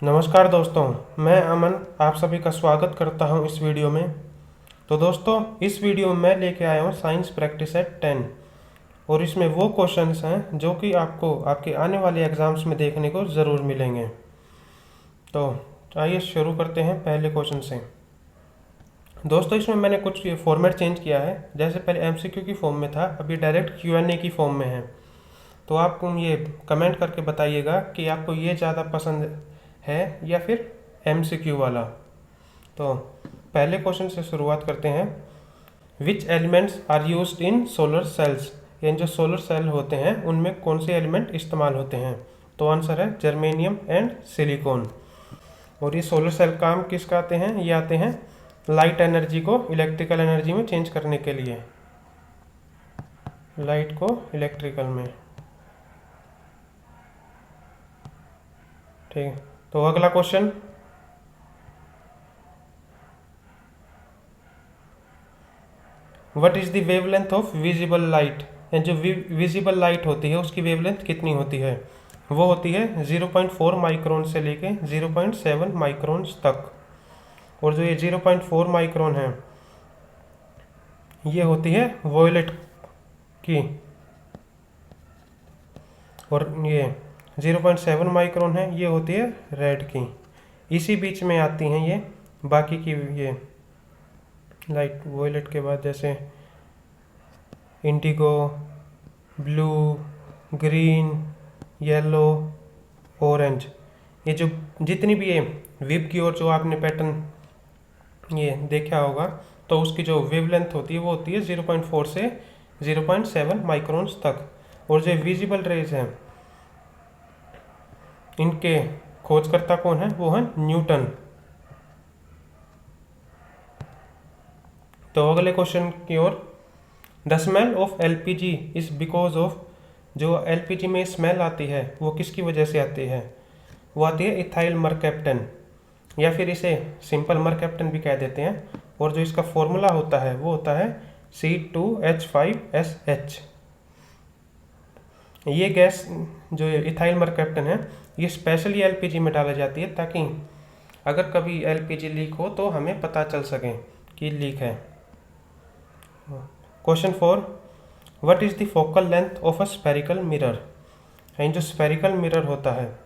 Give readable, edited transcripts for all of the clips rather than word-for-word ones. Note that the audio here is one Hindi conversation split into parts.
नमस्कार दोस्तों, मैं अमन आप सभी का स्वागत करता हूं इस वीडियो में। तो दोस्तों, इस वीडियो में मैं लेके आया हूं साइंस प्रैक्टिस एट 10 और इसमें वो क्वेश्चंस हैं जो कि आपको आपके आने वाले एग्ज़ाम्स में देखने को ज़रूर मिलेंगे। तो आइए शुरू करते हैं पहले क्वेश्चन से। दोस्तों, इसमें मैंने कुछ फॉर्मेट चेंज किया है। जैसे पहले एमसीक्यू की फॉर्म में था, अभी डायरेक्ट क्यूएनए की फॉर्म में है। तो आप ये कमेंट करके बताइएगा कि आपको ये ज़्यादा पसंद है या फिर एमसीक्यू वाला। तो पहले क्वेश्चन से शुरुआत करते हैं। Which elements are used in solar cells, यानी जो सोलर सेल होते हैं उनमें कौन से एलिमेंट इस्तेमाल होते हैं? तो आंसर है जर्मेनियम एंड सिलिकॉन। और ये सोलर सेल काम किसका आते हैं? ये आते हैं लाइट एनर्जी को इलेक्ट्रिकल एनर्जी में चेंज करने के लिए, लाइट को इलेक्ट्रिकल में। ठीक है, तो अगला question. What is the wavelength of visible light? जो विजिबल लाइट होती है उसकी वेवलेंथ कितनी होती है? वो होती है 0.4 माइक्रोन से लेके 0.7 माइक्रोन तक। और जो ये 0.4 माइक्रोन है ये होती है वॉयलेट की, और ये 0.7 माइक्रोन है ये होती है रेड की। इसी बीच में आती हैं ये बाकी की ये लाइट वॉयलेट के बाद, जैसे Indigo, blue, green, yellow, orange. ये जो जितनी भी ये विब की और जो आपने पैटर्न ये देखा होगा, तो उसकी जो वेवलेंथ होती है वो होती है 0.4 से 0.7 माइक्रोन्स तक। और जो विजिबल रेज हैं इनके खोजकर्ता कौन है? वो है न्यूटन। तो अगले क्वेश्चन की ओर। The smell of LPG is because of, जो एलपीजी में स्मेल आती है वो किसकी वजह से आती है? वो आती है इथाइल मरकैप्टन, या फिर इसे सिंपल मरकैप्टन भी कह देते हैं। और जो इसका फॉर्मूला होता है वो होता है C2H5SH। ये गैस जो इथाइल मरकैप्टन है ये स्पेशली एलपीजी में डाली जाती है ताकि अगर कभी एलपीजी लीक हो तो हमें पता चल सके कि लीक है। Question 4। What is the focal length of a spherical mirror? जो स्फेरिकल मिरर होता है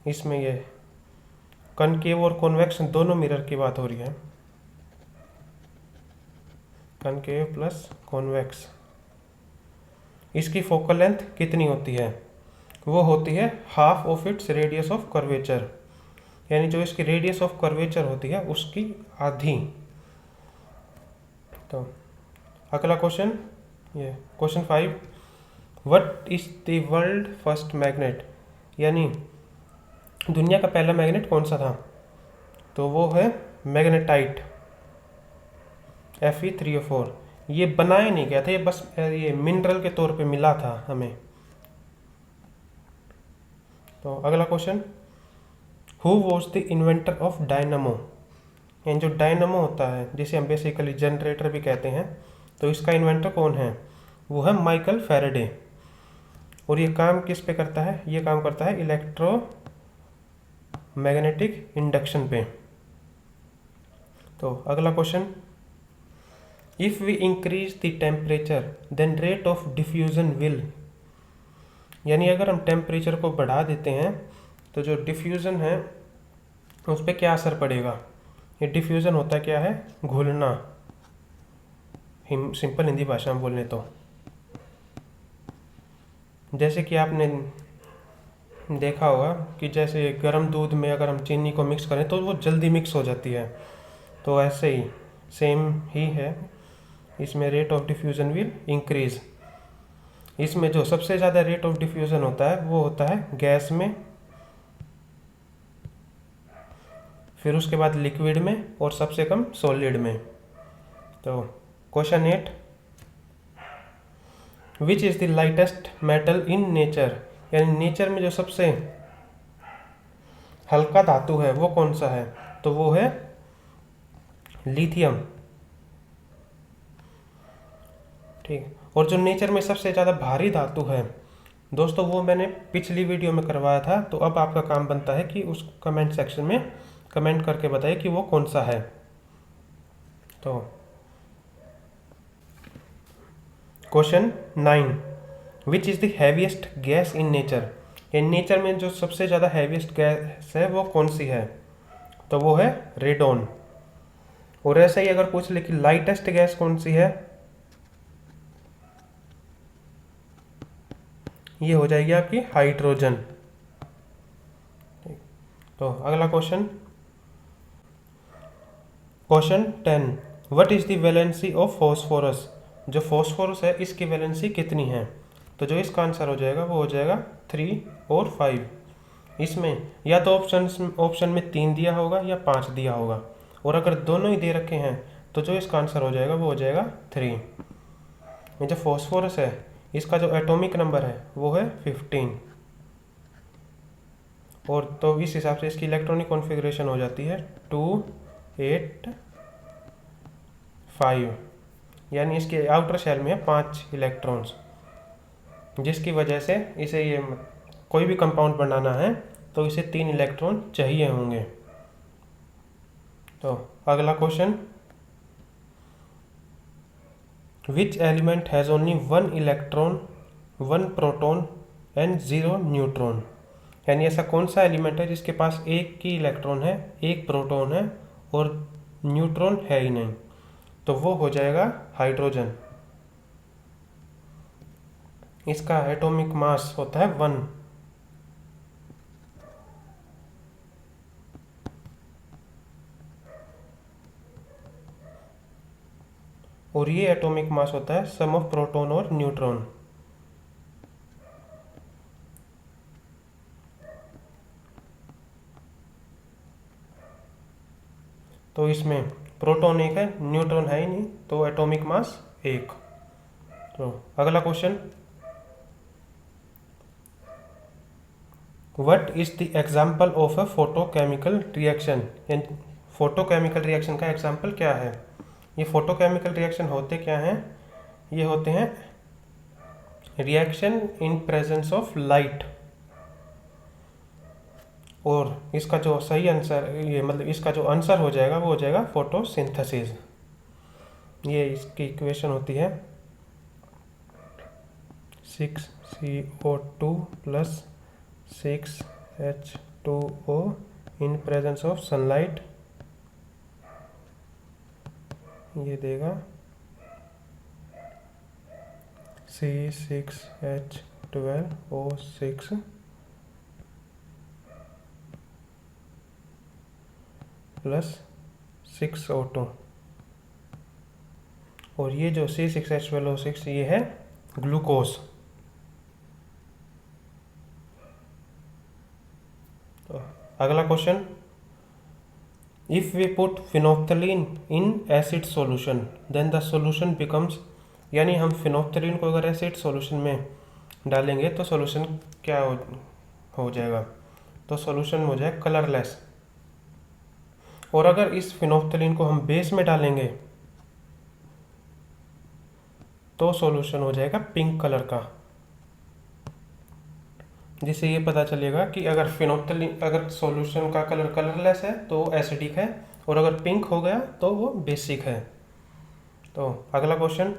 इसमें ये कनकेव और कॉन्वेक्स दोनों मिरर की बात हो रही है, कनकेव प्लस कॉन्वेक्स। इसकी फोकल लेंथ कितनी होती है? वो होती है half of its radius of curvature, यानी जो इसकी रेडियस ऑफ कर्वेचर होती है उसकी आधी। तो अगला क्वेश्चन, ये question 5। What is the world first magnet, यानी दुनिया का पहला मैग्नेट कौन सा था? तो वो है मैग्नेटाइट, Fe3O4। ये बनाया नहीं गया था, ये बस ये मिनरल के तौर पे मिला था हमें। तो अगला question. Who was the inventor of dynamo? यानी जो डायनामो होता है जिसे हम बेसिकली जनरेटर भी कहते हैं, तो इसका इन्वेंटर कौन है? वो है माइकल फैराडे। और ये काम किस पे करता है? ये काम करता है इलेक्ट्रो मैग्नेटिक इंडक्शन पे। तो अगला question. If we increase the temperature then rate of diffusion will, यानी अगर हम टेम्परेचर को बढ़ा देते हैं तो जो डिफ्यूज़न है उस पर क्या असर पड़ेगा? ये डिफ्यूज़न होता क्या है? घुलना, सिंपल हिंदी भाषा में बोलने तो। जैसे कि आपने देखा होगा कि जैसे गर्म दूध में अगर हम चीनी को मिक्स करें तो वो जल्दी मिक्स हो जाती है, तो ऐसे ही सेम ही है, इसमें rate of diffusion will increase. इसमें जो सबसे ज़्यादा रेट ऑफ डिफ्यूज़न होता है वो होता है गैस में, फिर उसके बाद लिक्विड में, और सबसे कम सॉलिड में। तो question 8। Which is the lightest metal in nature, यानी नेचर में जो सबसे हल्का धातु है वो कौन सा है? तो वो है लिथियम। ठीक, और जो नेचर में सबसे ज़्यादा भारी धातु है दोस्तों वो मैंने पिछली वीडियो में करवाया था, तो अब आपका काम बनता है कि उस कमेंट सेक्शन में कमेंट करके बताइए कि वो कौन सा है। तो question 9, which is the heaviest gas in nature. In nature में जो सबसे ज़्यादा हैवीएस्ट गैस है वो कौन सी है, तो वो है रेडोन। और ऐसा ही अगर पूछ ले कि लाइटेस्ट गैस कौन सी है, ये हो जाएगी आपकी हाइड्रोजन। तो अगला question 10, what is the valency of phosphorus. जो फॉस्फोरस है इसकी वैलेंसी कितनी है, तो जो इसका आंसर हो जाएगा वो हो जाएगा 3 और 5। इसमें या तो ऑप्शन में 3 दिया होगा या 5 दिया होगा, और अगर दोनों ही दे रखे हैं तो जो इसका आंसर हो जाएगा वो हो जाएगा 3। ये जो फॉस्फोरस है इसका जो एटॉमिक नंबर है वो है 15, और तो इस हिसाब से इसकी इलेक्ट्रॉनिक कॉन्फ़िगरेशन हो जाती है 2 8 5, यानी इसके आउटर शेल में है 5 इलेक्ट्रॉन्स, जिसकी वजह से इसे ये कोई भी कंपाउंड बनाना है तो इसे 3 इलेक्ट्रॉन चाहिए होंगे। तो अगला question, which element has only 1 electron 1 proton and 0 neutron. यानी ऐसा कौन सा एलिमेंट है जिसके पास एक ही इलेक्ट्रॉन है, एक प्रोटॉन है और न्यूट्रॉन है ही नहीं, तो वो हो जाएगा हाइड्रोजन। इसका एटॉमिक मास होता है 1। और ये एटॉमिक मास होता है सम ऑफ प्रोटॉन और न्यूट्रॉन। तो इसमें प्रोटॉन 1 है, न्यूट्रॉन है ही नहीं, तो एटॉमिक मास 1। तो अगला question, what is the example of a photochemical reaction. Photochemical reaction का एग्जाम्पल क्या है। ये फोटोकेमिकल रिएक्शन होते क्या हैं, ये होते हैं reaction in presence of light. और इसका जो सही आंसर, ये मतलब इसका जो आंसर हो जाएगा वो हो जाएगा फोटोसिंथेसिस। ये इसकी इक्वेशन होती है 6CO2 + 6H2O in presence of sunlight, ये देगा C6H12O6 + 6O2। और ये जो C6H12O6 ये है ग्लूकोज। तो अगला question, if we put phenolphthalein in acid solution then the solution becomes. यानी हम फिनोप्थलीन को अगर एसिड सॉल्यूशन में डालेंगे तो सॉल्यूशन क्या हो जाएगा, तो सॉल्यूशन हो जाए कलरलेस। और अगर इस फिनोप्थलीन को हम बेस में डालेंगे तो सॉल्यूशन हो जाएगा पिंक कलर का, जिससे ये पता चलेगा कि अगर फिनोप्थलीन, अगर सॉल्यूशन का कलर कलरलेस है तो एसिडिक है, और अगर पिंक हो गया तो वो बेसिक है। तो अगला question,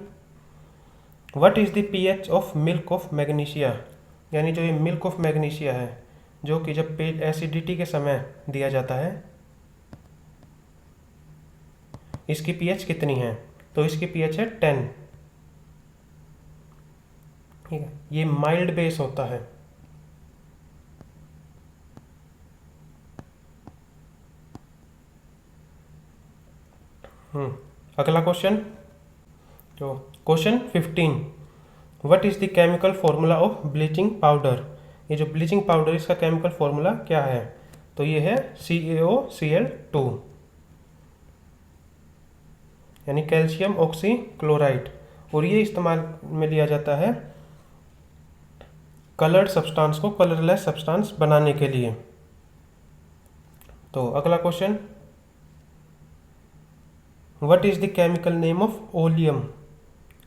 what is the pH of milk of magnesia. यानी जो ये मिल्क ऑफ मैग्नीशिया है, जो कि जब एसिडिटी के समय दिया जाता है, इसकी पीएच कितनी है, तो इसकी पीएच है 10। ठीक है, ये माइल्ड बेस होता है। अगला क्वेश्चन, तो question 15, what is the chemical formula of bleaching powder. ये जो ब्लीचिंग पाउडर इसका केमिकल फॉर्मूला क्या है, तो ये है CaOCl2, यानी कैल्शियम ऑक्सीक्लोराइड। और ये इस्तेमाल में लिया जाता है कलर्ड सब्सटेंस को कलरलेस सब्सटेंस बनाने के लिए। तो अगला question, what is the chemical name of oleum.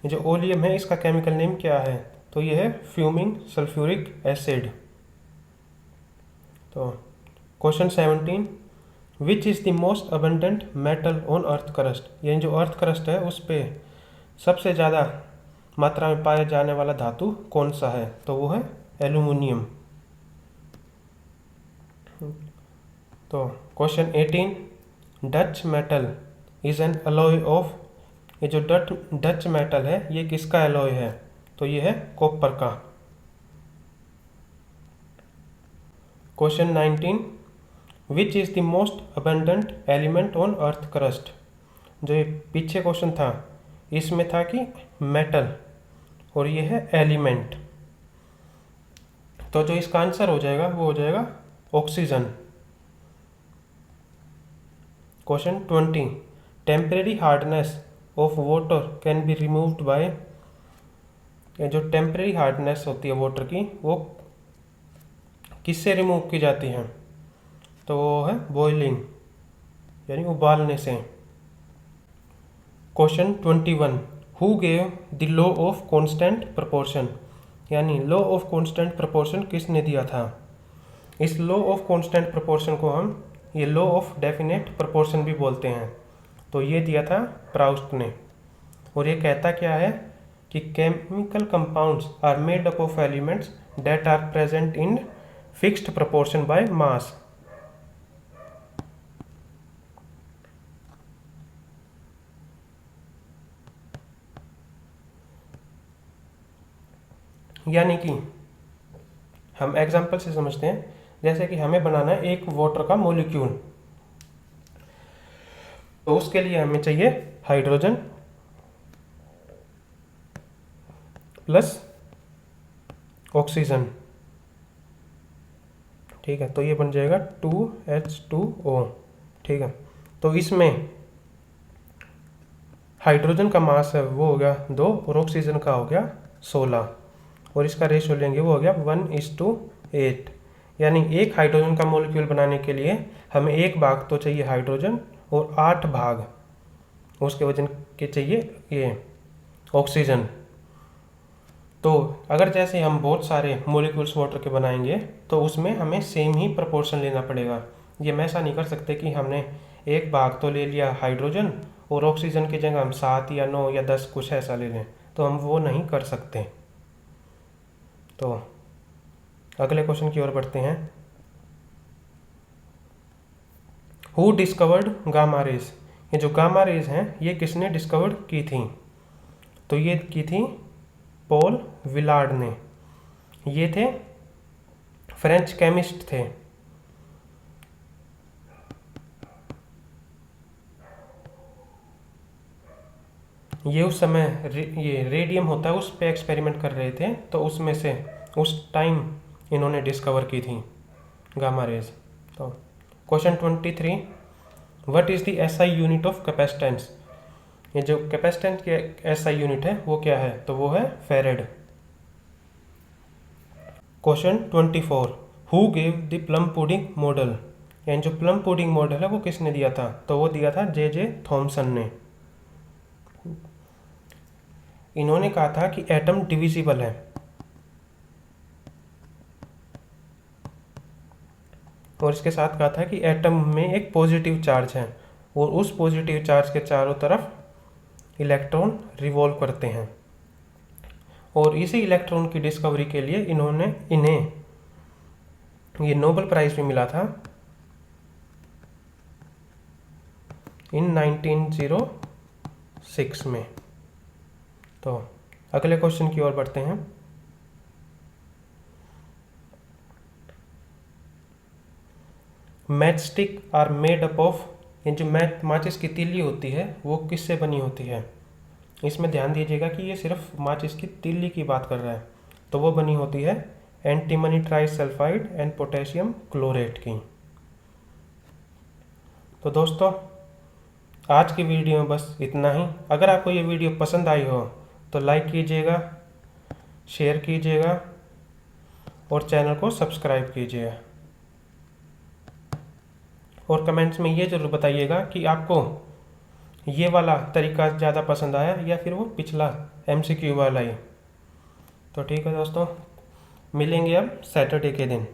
ये जो ओलियम है इसका केमिकल नेम क्या है, तो ये है फ्यूमिंग सल्फ्यूरिक एसिड। तो question 17, which is the most abundant metal on earth crust, यानी जो अर्थ क्रस्ट है उस पे सबसे ज़्यादा मात्रा में पाया जाने वाला धातु कौन सा है, तो वो है एल्यूमिनियम। तो question 18, Dutch metal is an alloy of, ये जो डच मेटल है ये किसका एलॉय है, तो ये है कॉपर का। Question 19, which is the most abundant element on earth crust, जो ये पीछे क्वेश्चन था इसमें था कि मेटल और ये है एलिमेंट, तो जो इसका आंसर हो जाएगा वो हो जाएगा oxygen. Question 20, temporary hardness of water can be removed by, ये जो टेम्परेरी हार्डनेस होती है वाटर की वो किससे रिमूव की जाती है, तो वो है बॉइलिंग, यानी उबालने से। Question 21, who gave the law of constant proportion, यानी लॉ ऑफ कांस्टेंट प्रोपोर्शन किसने दिया था। इस लॉ ऑफ कांस्टेंट प्रोपोर्शन को हम ये लॉ ऑफ डेफिनेट प्रोपोर्शन भी बोलते हैं। तो ये दिया था प्राउस्ट ने, और ये कहता क्या है कि chemical compounds are made up of elements that are present in fixed proportion by mass. यानी कि हम एग्जाम्पल से समझते हैं, जैसे कि हमें बनाना है एक वाटर का मॉलिक्यूल, तो उसके लिए हमें चाहिए हाइड्रोजन प्लस ऑक्सीजन, ठीक है, तो ये बन जाएगा 2H2O, ठीक है। तो इसमें हाइड्रोजन का मास है वो हो गया 2 और ऑक्सीजन का हो गया 16, और इसका रेशियो लेंगे वो हो गया 1:8, यानी एक हाइड्रोजन का मॉलिक्यूल बनाने के लिए हमें 1 भाग तो चाहिए हाइड्रोजन और 8 भाग उसके वजन के चाहिए ये ऑक्सीजन। तो अगर जैसे हम बहुत सारे मॉलिक्यूल्स वाटर के बनाएंगे तो उसमें हमें सेम ही प्रोपोर्शन लेना पड़ेगा। ये मैं ऐसा नहीं कर सकते कि हमने 1 भाग तो ले लिया हाइड्रोजन और ऑक्सीजन की जगह हम 7 या 9 या 10 कुछ ऐसा ले लें, तो हम वो नहीं कर सकते। तो अगले क्वेश्चन की ओर बढ़ते हैं। हु डिस्कवर्ड गामा रेज, ये जो गामा रेज हैं ये किसने डिस्कवर्ड की थी, तो ये की थी पॉल विलार्ड ने। ये थे फ्रेंच केमिस्ट थे। ये उस समय ये रेडियम होता है उस पे एक्सपेरिमेंट कर रहे थे, तो उसमें से उस टाइम इन्होंने डिस्कवर की थी गामा रेज। तो question 23, what is the SI unit of capacitance, ये जो कैपेसिटेंस के एसआई यूनिट है वो क्या है, तो वो है फेरेड। Question 24, who gave the plum pudding model, यानी जो प्लम पुडिंग मॉडल है वो किसने दिया था, तो वो दिया था जे थॉमसन ने। इन्होंने कहा था कि एटम डिविजिबल है, और इसके साथ कहा था कि एटम में एक पॉजिटिव चार्ज है और उस पॉजिटिव चार्ज के चारों तरफ इलेक्ट्रॉन रिवॉल्व करते हैं, और इसी इलेक्ट्रॉन की डिस्कवरी के लिए इन्हें ये नोबेल प्राइज भी मिला था इन 1906 में। तो अगले क्वेश्चन की ओर बढ़ते हैं। Matchstick are made up of, ये जो माचिस की तीली होती है वो किससे बनी होती है, इसमें ध्यान दीजिएगा कि ये सिर्फ माचिस की तीली की बात कर रहा है, तो वो बनी होती है antimony trisulphide and potassium chlorate की। तो दोस्तों आज की वीडियो में बस इतना ही। अगर आपको ये वीडियो पसंद आई हो तो लाइक कीजिएगा, शेयर कीजिएगा और चैनल को सब्सक्राइब कीजिएगा, और कमेंट्स में ये ज़रूर बताइएगा कि आपको ये वाला तरीका ज़्यादा पसंद आया या फिर वो पिछला MCQ वाला ही। तो ठीक है दोस्तों, मिलेंगे अब सैटरडे के दिन।